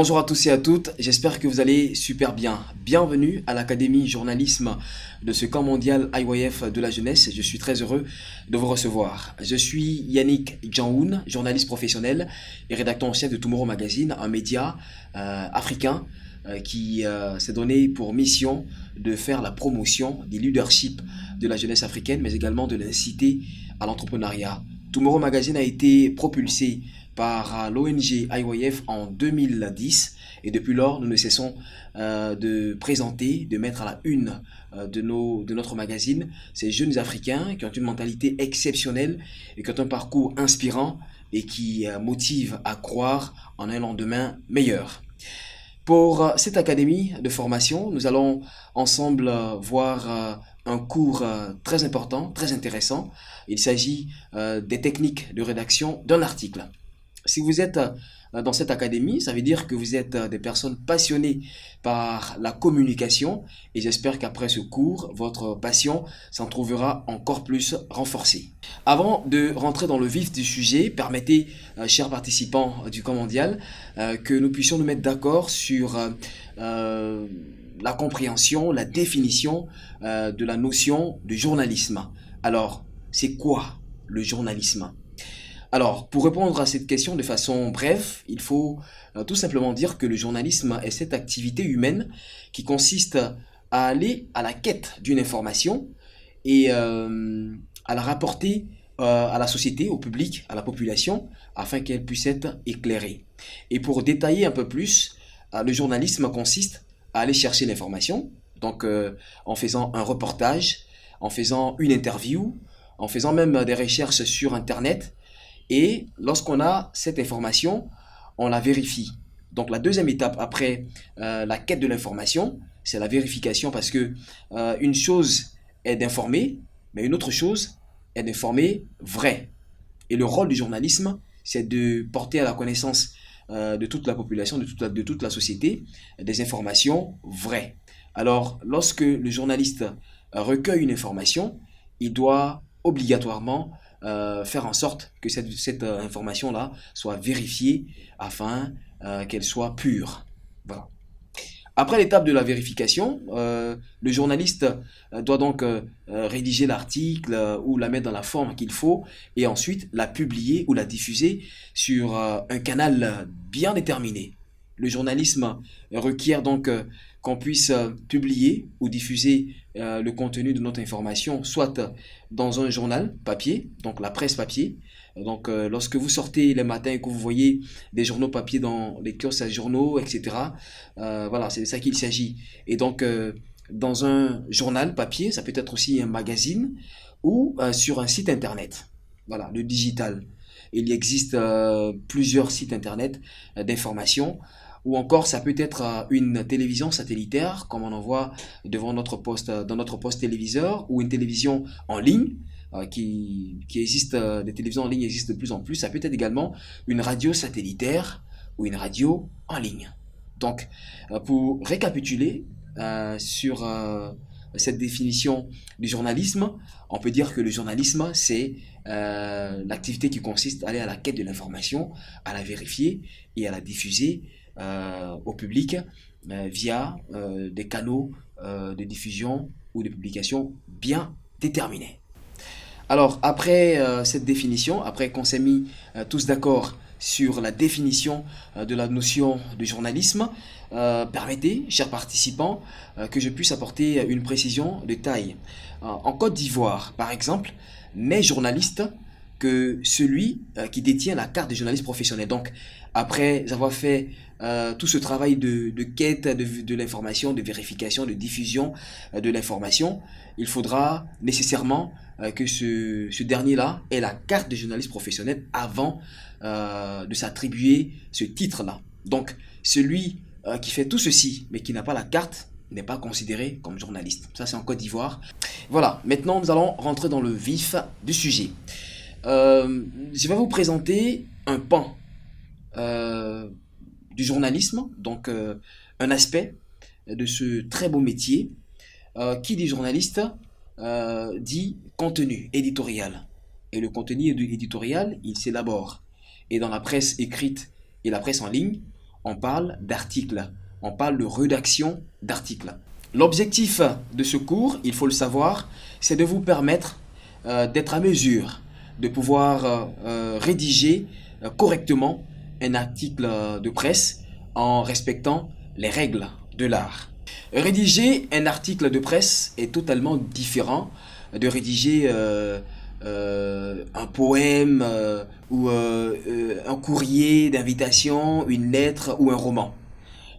Bonjour à tous et à toutes, j'espère que vous allez super bien. Bienvenue à l'Académie Journalisme de ce camp mondial IYF de la jeunesse. Je suis très heureux de vous recevoir. Je suis Yannick Djanhoun, journaliste professionnel et rédacteur en chef de Tomorrow Magazine, un média africain qui s'est donné pour mission de faire la promotion des leaderships de la jeunesse africaine, mais également de l'inciter à l'entrepreneuriat. Tomorrow Magazine a été propulsé par l'ONG IYF en 2010 et depuis lors nous ne cessons de présenter, de mettre à la une de notre magazine ces jeunes Africains qui ont une mentalité exceptionnelle et qui ont un parcours inspirant et qui motive à croire en un lendemain meilleur. Pour cette académie de formation, nous allons ensemble voir un cours très important, très intéressant. Il s'agit des techniques de rédaction d'un article. Si vous êtes dans cette académie, ça veut dire que vous êtes des personnes passionnées par la communication et j'espère qu'après ce cours, votre passion s'en trouvera encore plus renforcée. Avant de rentrer dans le vif du sujet, permettez, chers participants du camp mondial, que nous puissions nous mettre d'accord sur la compréhension, la définition de la notion de journalisme. Alors, c'est quoi le journalisme ? Alors, pour répondre à cette question de façon brève, il faut tout simplement dire que le journalisme est cette activité humaine qui consiste à aller à la quête d'une information et à la rapporter à la société, au public, à la population, afin qu'elle puisse être éclairée. Et pour détailler un peu plus, le journalisme consiste à aller chercher l'information, donc en faisant un reportage, en faisant une interview, en faisant même des recherches sur Internet. Et lorsqu'on a cette information, on la vérifie. Donc la deuxième étape après la quête de l'information, c'est la vérification parce que une chose est d'informer, mais une autre chose est d'informer vrai. Et le rôle du journalisme, c'est de porter à la connaissance de toute la population, de toute la société, des informations vraies. Alors lorsque le journaliste recueille une information, il doit obligatoirement faire en sorte que cette information-là soit vérifiée afin qu'elle soit pure. Voilà. Après l'étape de la vérification, le journaliste doit donc rédiger l'article ou la mettre dans la forme qu'il faut et ensuite la publier ou la diffuser sur un canal bien déterminé. Le journalisme requiert donc qu'on puisse publier ou diffuser le contenu de notre information, soit dans un journal papier, donc la presse papier. Donc lorsque vous sortez les matins et que vous voyez des journaux papier dans les kiosques à journaux, etc., voilà, c'est de ça qu'il s'agit. Et donc dans un journal papier, ça peut être aussi un magazine ou sur un site internet. Voilà, le digital. Il existe plusieurs sites internet d'information ou encore ça peut être une télévision satellitaire comme on en voit devant notre poste, dans notre poste téléviseur ou une télévision en ligne qui existe, des télévisions en ligne existent de plus en plus. Ça peut être également une radio satellitaire ou une radio en ligne. Donc pour récapituler sur cette définition du journalisme, on peut dire que le journalisme c'est l'activité qui consiste à aller à la quête de l'information, à la vérifier et à la diffuser au public via des canaux de diffusion ou de publication bien déterminés. Alors après cette définition, après qu'on s'est mis tous d'accord sur la définition de la notion de journalisme, permettez, chers participants, que je puisse apporter une précision de taille. En Côte d'Ivoire, par exemple, n'est journaliste que celui qui détient la carte de journaliste professionnel. Donc, après avoir fait tout ce travail de quête de l'information, de vérification, de diffusion de l'information, il faudra nécessairement que ce dernier-là ait la carte de journaliste professionnel avant de s'attribuer ce titre-là. Donc, celui qui fait tout ceci, mais qui n'a pas la carte, n'est pas considéré comme journaliste. Ça, c'est en Côte d'Ivoire. Voilà, maintenant, nous allons rentrer dans le vif du sujet. Je vais vous présenter un pan du journalisme, donc un aspect de ce très beau métier. Qui dit journaliste dit contenu éditorial. Et le contenu éditorial, il s'élabore. Et dans la presse écrite et la presse en ligne, on parle d'articles, on parle de rédaction d'articles. L'objectif de ce cours, il faut le savoir, c'est de vous permettre d'être à mesure de pouvoir rédiger correctement un article de presse en respectant les règles de l'art. Rédiger un article de presse est totalement différent de rédiger un poème ou un courrier d'invitation, une lettre ou un roman.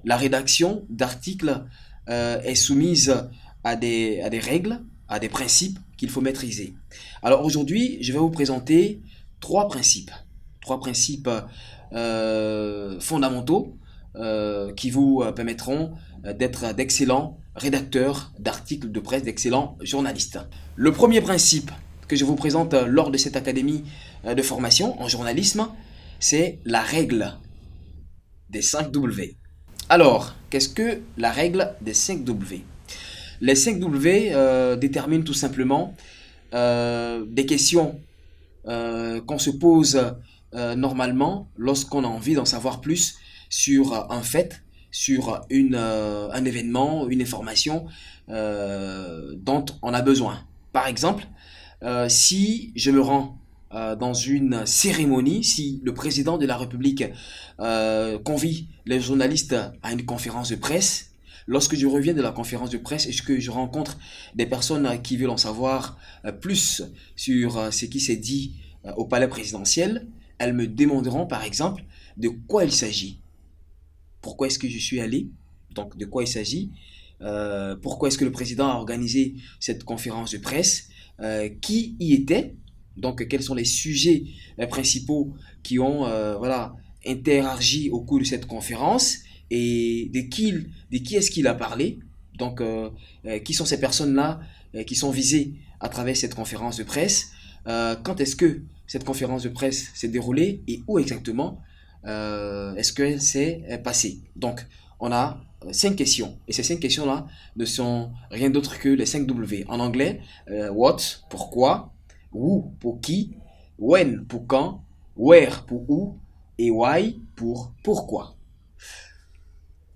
La rédaction d'articles est soumise à des règles, à des principes qu'il faut maîtriser. Alors aujourd'hui, je vais vous présenter trois principes fondamentaux qui vous permettront d'être d'excellents rédacteurs d'articles de presse, d'excellents journalistes. Le premier principe que je vous présente lors de cette académie de formation en journalisme, c'est la règle des 5 W. Alors, qu'est-ce que la règle des 5 W? Les 5 W déterminent tout simplement des questions qu'on se pose normalement lorsqu'on a envie d'en savoir plus sur un fait, sur un événement, une information dont on a besoin. Par exemple, si je me rends dans une cérémonie, si le président de la République convie les journalistes à une conférence de presse, lorsque je reviens de la conférence de presse et que je rencontre des personnes qui veulent en savoir plus sur ce qui s'est dit au palais présidentiel, elles me demanderont par exemple de quoi il s'agit. Pourquoi est-ce que je suis allé? Donc de quoi il s'agit? Pourquoi est-ce que le président a organisé cette conférence de presse? Qui y était? Donc quels sont les sujets principaux qui ont interagi au cours de cette conférence et de qui est-ce qu'il a parlé? Donc qui sont ces personnes-là qui sont visées à travers cette conférence de presse? Quand est-ce que cette conférence de presse s'est déroulée et où exactement est-ce qu'elle s'est passée? Donc, on a 5 questions. Et ces 5 questions-là ne sont rien d'autre que les 5 W. En anglais, what, pourquoi, who, pour qui, when, pour quand, where, pour où, et why, pour pourquoi.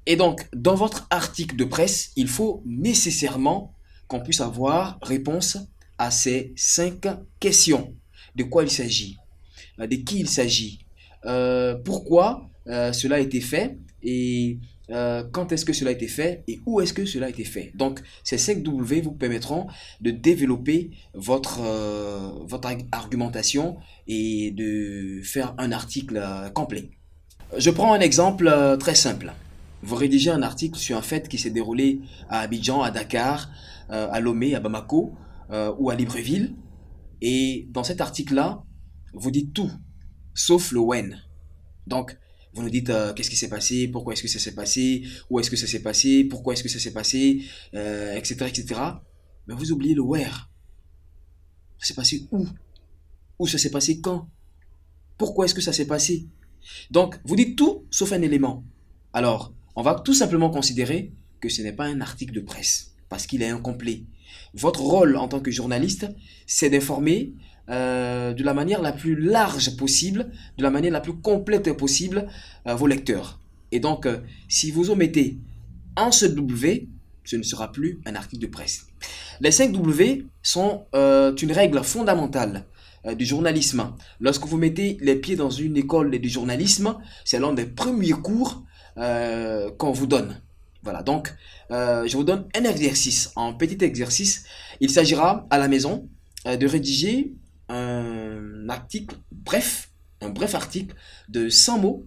Et donc, dans votre article de presse, il faut nécessairement qu'on puisse avoir réponse à ces 5 questions. De quoi il s'agit? De qui il s'agit? Pourquoi cela a été fait? Et quand est-ce que cela a été fait? Et où est-ce que cela a été fait? Donc, ces 5 W vous permettront de développer votre argumentation et de faire un article complet. Je prends un exemple très simple. Vous rédigez un article sur un fait qui s'est déroulé à Abidjan, à Dakar, à Lomé, à Bamako ou à Libreville. Et dans cet article-là, vous dites tout, sauf le when. Donc, vous nous dites qu'est-ce qui s'est passé, pourquoi est-ce que ça s'est passé, où est-ce que ça s'est passé, pourquoi est-ce que ça s'est passé, etc., etc. Mais vous oubliez le where. Ça s'est passé où? Où ça s'est passé quand? Pourquoi est-ce que ça s'est passé? Donc, vous dites tout sauf un élément. Alors, on va tout simplement considérer que ce n'est pas un article de presse, parce qu'il est incomplet. Votre rôle en tant que journaliste, c'est d'informer de la manière la plus large possible, de la manière la plus complète possible vos lecteurs. Et donc, si vous omettez un seul W, ce ne sera plus un article de presse. Les 5 W sont une règle fondamentale du journalisme. Lorsque vous mettez les pieds dans une école de journalisme, c'est l'un des premiers cours qu'on vous donne. Voilà, donc je vous donne un exercice, un petit exercice. Il s'agira à la maison de rédiger un article bref, un bref article de 100 mots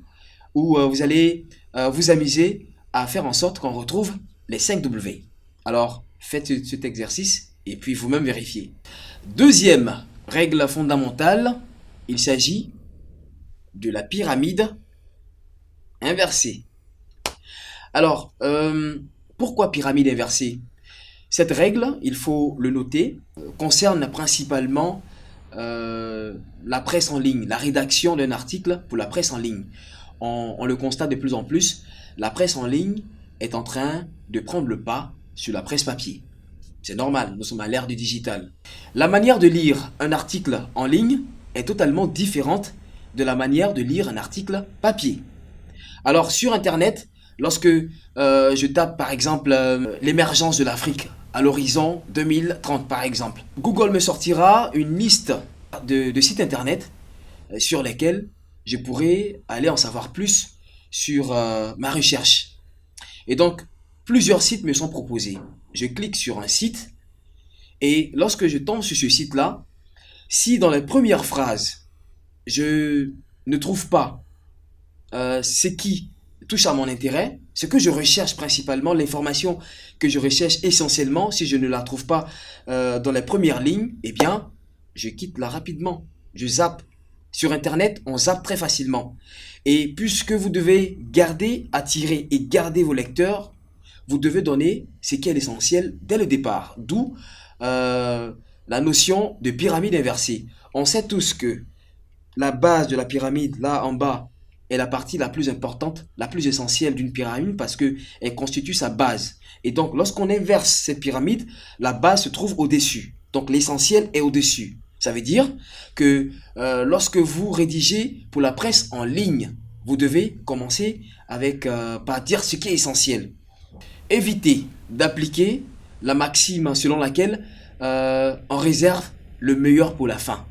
où vous allez vous amuser à faire en sorte qu'on retrouve les 5 W. Alors, faites cet exercice et puis vous-même vérifiez. Deuxième règle fondamentale, il s'agit de la pyramide inversée. Alors, pourquoi pyramide inversée? Cette règle, il faut le noter, concerne principalement la presse en ligne, la rédaction d'un article pour la presse en ligne. On le constate de plus en plus, la presse en ligne est en train de prendre le pas sur la presse papier. C'est normal, nous sommes à l'ère du digital. La manière de lire un article en ligne est totalement différente de la manière de lire un article papier. Alors sur Internet, lorsque je tape par exemple l'émergence de l'Afrique à l'horizon 2030 par exemple, Google me sortira une liste de sites Internet sur lesquels je pourrais aller en savoir plus sur ma recherche. Et donc, plusieurs sites me sont proposés. Je clique sur un site et lorsque je tombe sur ce site-là, si dans les premières phrases, je ne trouve pas ce qui touche à mon intérêt, ce que je recherche principalement, l'information que je recherche essentiellement, si je ne la trouve pas dans les premières lignes, eh bien, je quitte là rapidement. Je zappe. Sur Internet, on zappe très facilement. Et puisque vous devez garder, attirer et garder vos lecteurs, vous devez donner ce qui est l'essentiel dès le départ. D'où la notion de pyramide inversée. On sait tous que la base de la pyramide, là en bas, est la partie la plus importante, la plus essentielle d'une pyramide parce qu'elle constitue sa base. Et donc, lorsqu'on inverse cette pyramide, la base se trouve au-dessus. Donc, l'essentiel est au-dessus. Ça veut dire que lorsque vous rédigez pour la presse en ligne, vous devez commencer avec, par dire ce qui est essentiel. Évitez d'appliquer la maxime selon laquelle on réserve le meilleur pour la fin.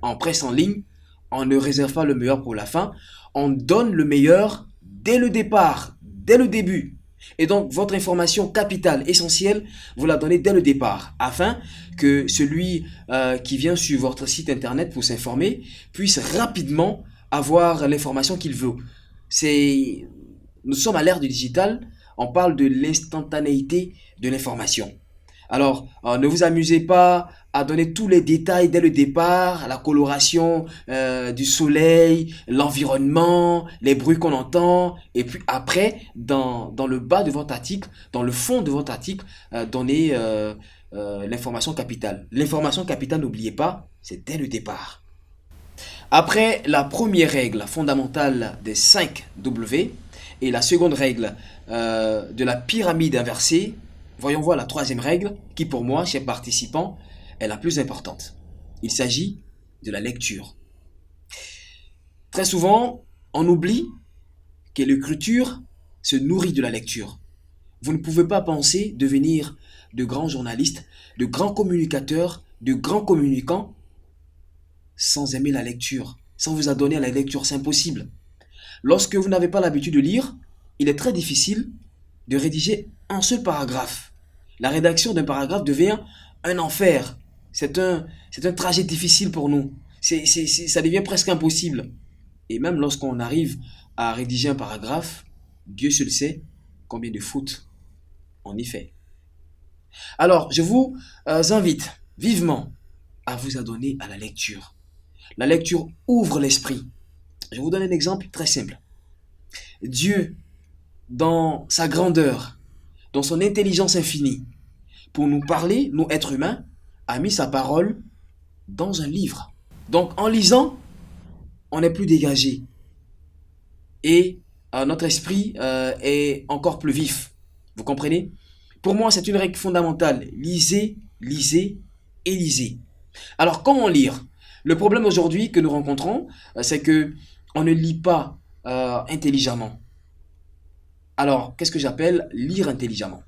En presse en ligne, on ne réserve pas le meilleur pour la fin, on donne le meilleur dès le départ, dès le début. Et donc, votre information capitale, essentielle, vous la donnez dès le départ, afin que celui qui vient sur votre site internet pour s'informer puisse rapidement avoir l'information qu'il veut. Nous sommes à l'ère du digital, on parle de l'instantanéité de l'information. Alors, ne vous amusez pas à donner tous les détails dès le départ, la coloration du soleil, l'environnement, les bruits qu'on entend, et puis après, dans le bas de votre article, dans le fond de votre article, donnez l'information capitale. L'information capitale, n'oubliez pas, c'est dès le départ. Après la première règle fondamentale des 5 W et la seconde règle de la pyramide inversée, voyons voir la troisième règle qui pour moi, chers participants, est la plus importante. Il s'agit de la lecture. Très souvent, on oublie que l'écriture se nourrit de la lecture. Vous ne pouvez pas penser devenir de grands journalistes, de grands communicateurs, de grands communicants sans aimer la lecture, sans vous adonner à la lecture. C'est impossible. Lorsque vous n'avez pas l'habitude de lire, il est très difficile de rédiger un seul paragraphe. La rédaction d'un paragraphe devient un enfer. C'est un trajet difficile pour nous. Ça devient presque impossible. Et même lorsqu'on arrive à rédiger un paragraphe, Dieu seul sait combien de fautes on y fait. Alors, je vous invite vivement à vous adonner à la lecture. La lecture ouvre l'esprit. Je vous donne un exemple très simple. Dieu, dans sa grandeur, dans son intelligence infinie, pour nous parler, nous êtres humains, a mis sa parole dans un livre. Donc en lisant, on est plus dégagé. Et notre esprit est encore plus vif. Vous comprenez? Pour moi, c'est une règle fondamentale. Lisez, lisez et lisez. Alors comment lire? Le problème aujourd'hui que nous rencontrons, c'est que on ne lit pas intelligemment. Alors, qu'est-ce que j'appelle lire intelligemment?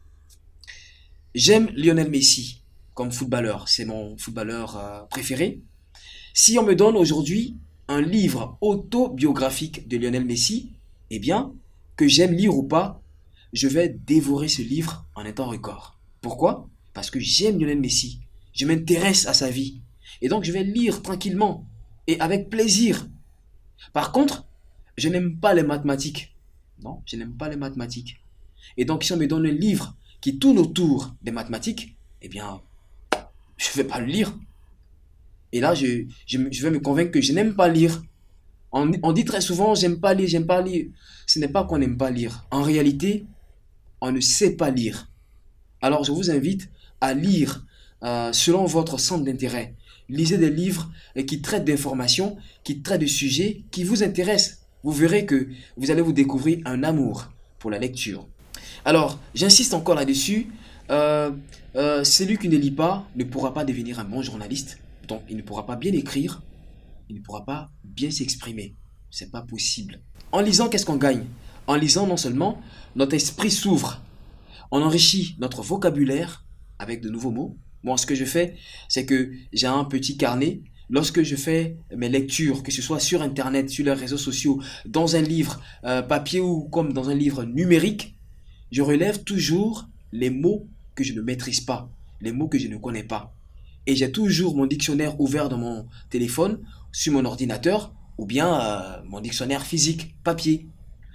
J'aime Lionel Messi comme footballeur, c'est mon footballeur préféré. Si on me donne aujourd'hui un livre autobiographique de Lionel Messi, eh bien, que j'aime lire ou pas, je vais dévorer ce livre en un temps record. Pourquoi? Parce que j'aime Lionel Messi, je m'intéresse à sa vie, et donc je vais lire tranquillement et avec plaisir. Par contre, je n'aime pas les mathématiques. Non, je n'aime pas les mathématiques. Et donc, si on me donne un livre qui tourne autour des mathématiques, eh bien, je ne vais pas le lire. Et là, je vais me convaincre que je n'aime pas lire. On dit très souvent, j'aime pas lire, j'aime pas lire. Ce n'est pas qu'on n'aime pas lire. En réalité, on ne sait pas lire. Alors, je vous invite à lire selon votre centre d'intérêt. Lisez des livres qui traitent d'informations, qui traitent de sujets qui vous intéressent. Vous verrez que vous allez vous découvrir un amour pour la lecture. Alors, j'insiste encore là-dessus. Celui qui ne lit pas ne pourra pas devenir un bon journaliste. Donc, il ne pourra pas bien écrire. Il ne pourra pas bien s'exprimer. C'est pas possible. En lisant, qu'est-ce qu'on gagne? En lisant, non seulement notre esprit s'ouvre, on enrichit notre vocabulaire avec de nouveaux mots. Moi, ce que je fais, c'est que j'ai un petit carnet. Lorsque je fais mes lectures, que ce soit sur Internet, sur les réseaux sociaux, dans un livre papier ou comme dans un livre numérique, je relève toujours les mots que je ne maîtrise pas, les mots que je ne connais pas. Et j'ai toujours mon dictionnaire ouvert dans mon téléphone, sur mon ordinateur, ou bien mon dictionnaire physique, papier.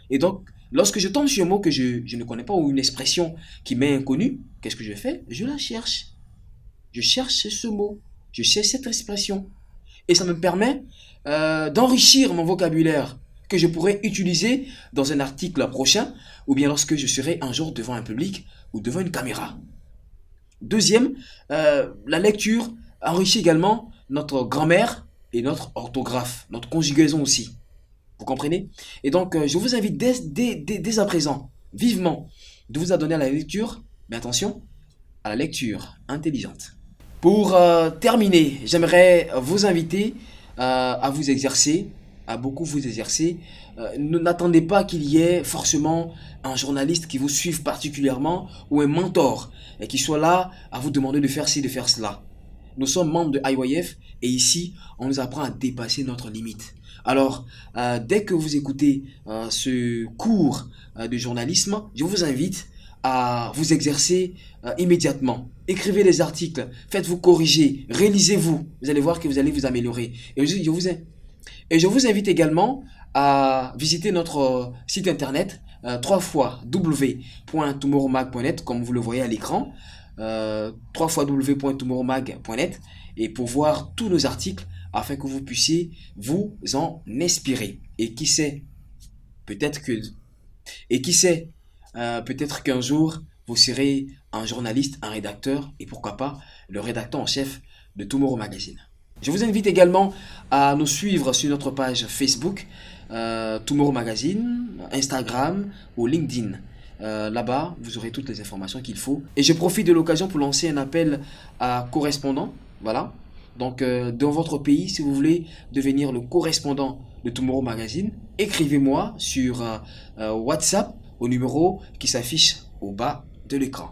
Et donc, lorsque je tombe sur un mot que je ne connais pas ou une expression qui m'est inconnue, qu'est-ce que je fais? Je la cherche. Je cherche ce mot. Je cherche cette expression. Et ça me permet d'enrichir mon vocabulaire que je pourrais utiliser dans un article prochain ou bien lorsque je serai un jour devant un public ou devant une caméra. Deuxième, la lecture enrichit également notre grammaire et notre orthographe, notre conjugaison aussi. Vous comprenez? Et donc, je vous invite dès à présent, vivement, de vous adonner à la lecture, mais attention, à la lecture intelligente. Pour terminer, j'aimerais vous inviter à vous exercer, à beaucoup vous exercer. N'attendez pas qu'il y ait forcément un journaliste qui vous suive particulièrement ou un mentor et qui soit là à vous demander de faire ci, de faire cela. Nous sommes membres de IYF et ici, on nous apprend à dépasser notre limite. Alors, dès que vous écoutez ce cours de journalisme, je vous invite à vous exercer immédiatement. Écrivez des articles, faites-vous corriger, réalisez-vous. Vous allez voir que vous allez vous améliorer. Et je vous invite également à visiter notre site internet www.tomorrowmag.net comme vous le voyez à l'écran. www.tomorrowmag.net et pour voir tous nos articles afin que vous puissiez vous en inspirer. Et qui sait, peut-être qu'un jour, vous serez un journaliste, un rédacteur et pourquoi pas le rédacteur en chef de Tomorrow Magazine. Je vous invite également à nous suivre sur notre page Facebook, Tomorrow Magazine, Instagram ou LinkedIn. Là-bas, vous aurez toutes les informations qu'il faut. Et je profite de l'occasion pour lancer un appel à correspondants. Voilà. Donc, dans votre pays, si vous voulez devenir le correspondant de Tomorrow Magazine, écrivez-moi sur WhatsApp au numéro qui s'affiche au bas de l'écran.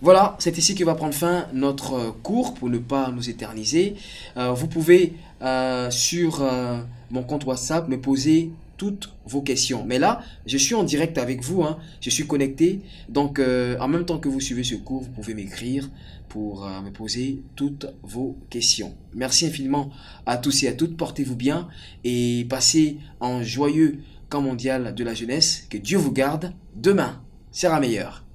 Voilà, c'est ici que va prendre fin notre cours pour ne pas nous éterniser. Vous pouvez sur mon compte WhatsApp me poser toutes vos questions. Mais là, je suis en direct avec vous, hein. Je suis connecté. Donc, en même temps que vous suivez ce cours, vous pouvez m'écrire pour me poser toutes vos questions. Merci infiniment à tous et à toutes. Portez-vous bien et passez un joyeux camp mondial de la jeunesse. Que Dieu vous garde. Demain sera meilleur.